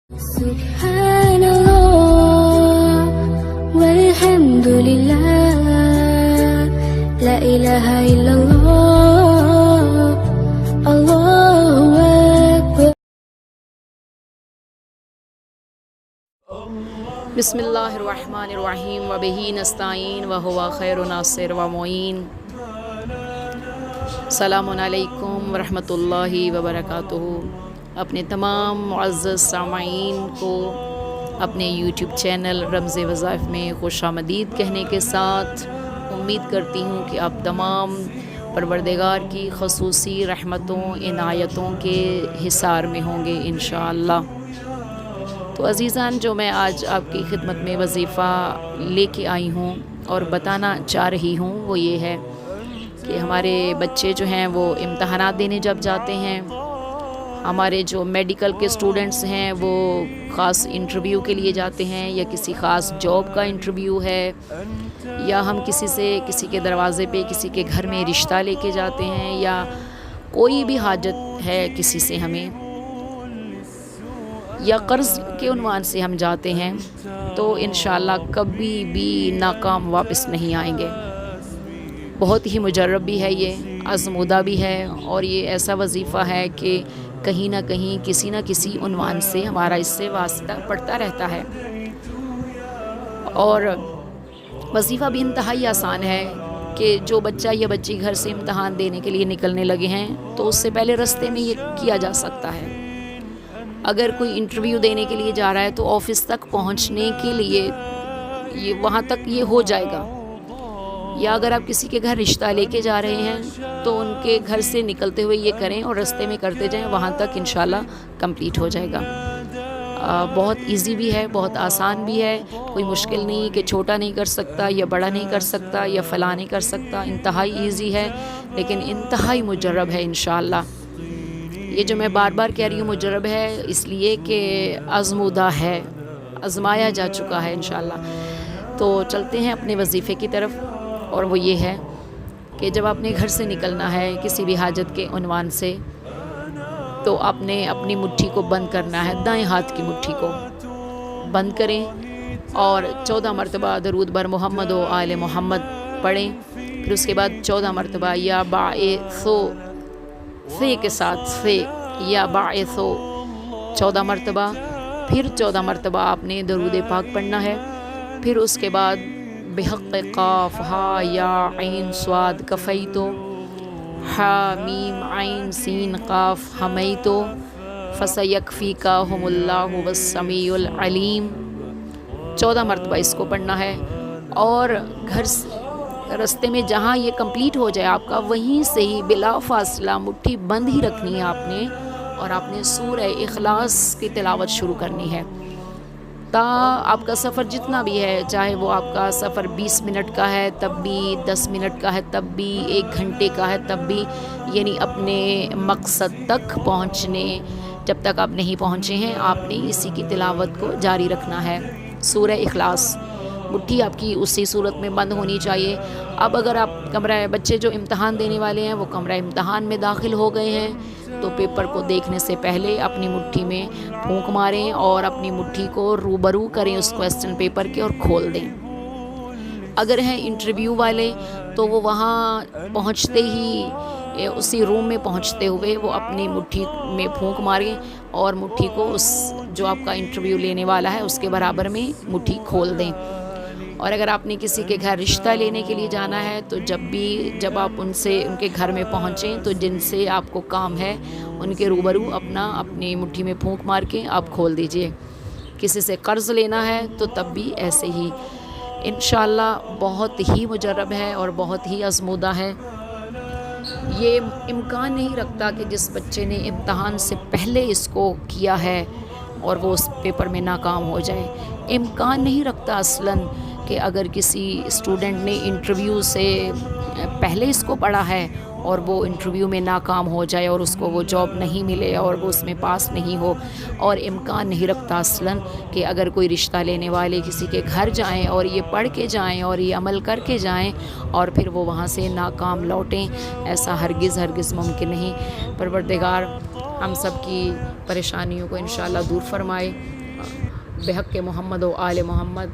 Subhanallah walhamdulillah la ilaha illallah Allahu akbar. बिस्मिल्लाहिर्रहमानिर्रहीम व बिही नस्ताईन व हुवा खैरुन नासिर व मुईन। सलामुन अलैकुम व रहमतुल्लाहि व बरकातुहू। अपने तमाम मुअज़्ज़ज़ सामाईन को अपने यूट्यूब चैनल रमज़ वज़ाइफ में खुशामदीद कहने के साथ उम्मीद करती हूँ कि आप तमाम परवरदिगार की ख़ुसूसी रहमतों इनायतों के हिसार में होंगे इंशाअल्लाह। तो अज़ीज़ान, जो मैं आज आपकी खिदमत में वजीफ़ा लेके आई हूँ और बताना चाह रही हूँ वो ये है कि हमारे बच्चे जो हैं वो इम्तहानात देने जब जाते हैं, हमारे जो मेडिकल के स्टूडेंट्स हैं वो ख़ास इंटरव्यू के लिए जाते हैं या किसी ख़ास जॉब का इंटरव्यू है, या हम किसी के दरवाज़े पे किसी के घर में रिश्ता लेके जाते हैं, या कोई भी हाजत है किसी से हमें, या कर्ज़ के उन्वान से हम जाते हैं, तो इंशाअल्लाह कभी भी नाकाम वापस नहीं आएंगे। बहुत ही मुजर्रब भी है ये, आज़मूदा भी है, और ये ऐसा वजीफ़ा है कि कहीं ना कहीं किसी न किसी उन्वान से हमारा इससे वास्ता पड़ता रहता है। और वजीफ़ा भी इंतहाई आसान है कि जो बच्चा या बच्ची घर से इम्तहान देने के लिए निकलने लगे हैं तो उससे पहले रास्ते में ये किया जा सकता है। अगर कोई इंटरव्यू देने के लिए जा रहा है तो ऑफ़िस तक पहुंचने के लिए ये वहाँ तक ये हो जाएगा, या अगर आप किसी के घर रिश्ता लेके जा रहे हैं तो उनके घर से निकलते हुए ये करें और रास्ते में करते जाएं, वहाँ तक इंशाल्लाह कंप्लीट हो जाएगा। बहुत इजी भी है, बहुत आसान भी है, कोई मुश्किल नहीं कि छोटा नहीं कर सकता या बड़ा नहीं कर सकता या फ़लाँ नहीं कर सकता। इंतहाई इजी है लेकिन इंतहाई मुजर्रब है इंशाल्लाह। ये जो मैं बार बार कह रही हूँ मुजर्रब है इसलिए कि आज़मूदा है, आज़माया जा चुका है इंशाल्लाह। तो चलते हैं अपने वजीफ़े की तरफ, और वो ये है कि जब आपने घर से निकलना है किसी भी हाजत के उन्वान से, तो आपने अपनी मुट्ठी को बंद करना है, दाएं हाथ की मुट्ठी को बंद करें और 14 मरतबा दरूद बर मोहम्मद व आले मोहम्मद पढ़ें। फिर उसके बाद 14 मरतबा या बाएसो से के साथ से या बाएसो 14 मरतबा, फिर 14 मरतबा आपने दरूद पाक पढ़ना है। फिर उसके बाद बिहक़ क़ाफ़ हा या ऐन स्वाद कफ़ैतो हा मीम ऐन सीन क़ाफ़ हमैतो फ़सयकफ़ीकाहुमुल्लाहु वस्समीउल अलीम 14 मरतबा इसको पढ़ना है। और घर रास्ते में जहाँ ये कंप्लीट हो जाए आपका, वहीं से ही बिला फासला मुट्ठी बंद ही रखनी है आपने, और आपने सूरह इखलास की तिलावत शुरू करनी है। आपका सफ़र जितना भी है, चाहे वो आपका सफ़र 20 मिनट का है तब भी, 10 मिनट का है तब भी, 1 घंटे का है तब भी, यानी अपने मकसद तक पहुँचने जब तक आप नहीं पहुँचे हैं आपने इसी की तिलावत को जारी रखना है। सूरह इखलास मुट्ठी आपकी उसी सूरत में बंद होनी चाहिए। अब अगर आप बच्चे जो इम्तहान देने वाले हैं वो कमरा इम्तहान में दाखिल हो गए हैं तो पेपर को देखने से पहले अपनी मुट्ठी में फूंक मारें और अपनी मुट्ठी को रूबरू करें उस क्वेश्चन पेपर के और खोल दें। अगर हैं इंटरव्यू वाले तो वो वहाँ पहुँचते ही, उसी रूम में पहुँचते हुए वो अपनी मुट्ठी में फूंक मारें और मुट्ठी को उस जो आपका इंटरव्यू लेने वाला है उसके बराबर में मुट्ठी खोल दें। और अगर आपने किसी के घर रिश्ता लेने के लिए जाना है तो जब आप उनके घर में पहुँचें तो जिनसे आपको काम है उनके रूबरू अपनी मुट्ठी में फूंक मार के आप खोल दीजिए। किसी से कर्ज़ लेना है तो तब भी ऐसे ही इंशाअल्लाह। बहुत ही मुजर्रब है और बहुत ही आज़मूदा है। ये इम्कान नहीं रखता कि जिस बच्चे ने इम्तहान से पहले इसको किया है और वो उस पेपर में नाकाम हो जाए। इम्कान नहीं रखता असलन कि अगर किसी स्टूडेंट ने इंटरव्यू से पहले इसको पढ़ा है और वो इंटरव्यू में नाकाम हो जाए और उसको वो जॉब नहीं मिले और वो उसमें पास नहीं हो। और इम्कान नहीं रखता असलन कि अगर कोई रिश्ता लेने वाले किसी के घर जाएं और ये पढ़ के जाएं और ये अमल करके जाएं और फिर वो वहाँ से नाकाम लौटें। ऐसा हरगिज़ मुमकिन नहीं। परवरदिगार हम सब की परेशानियों को इंशाअल्लाह दूर फरमाए بحق محمد و آل محمد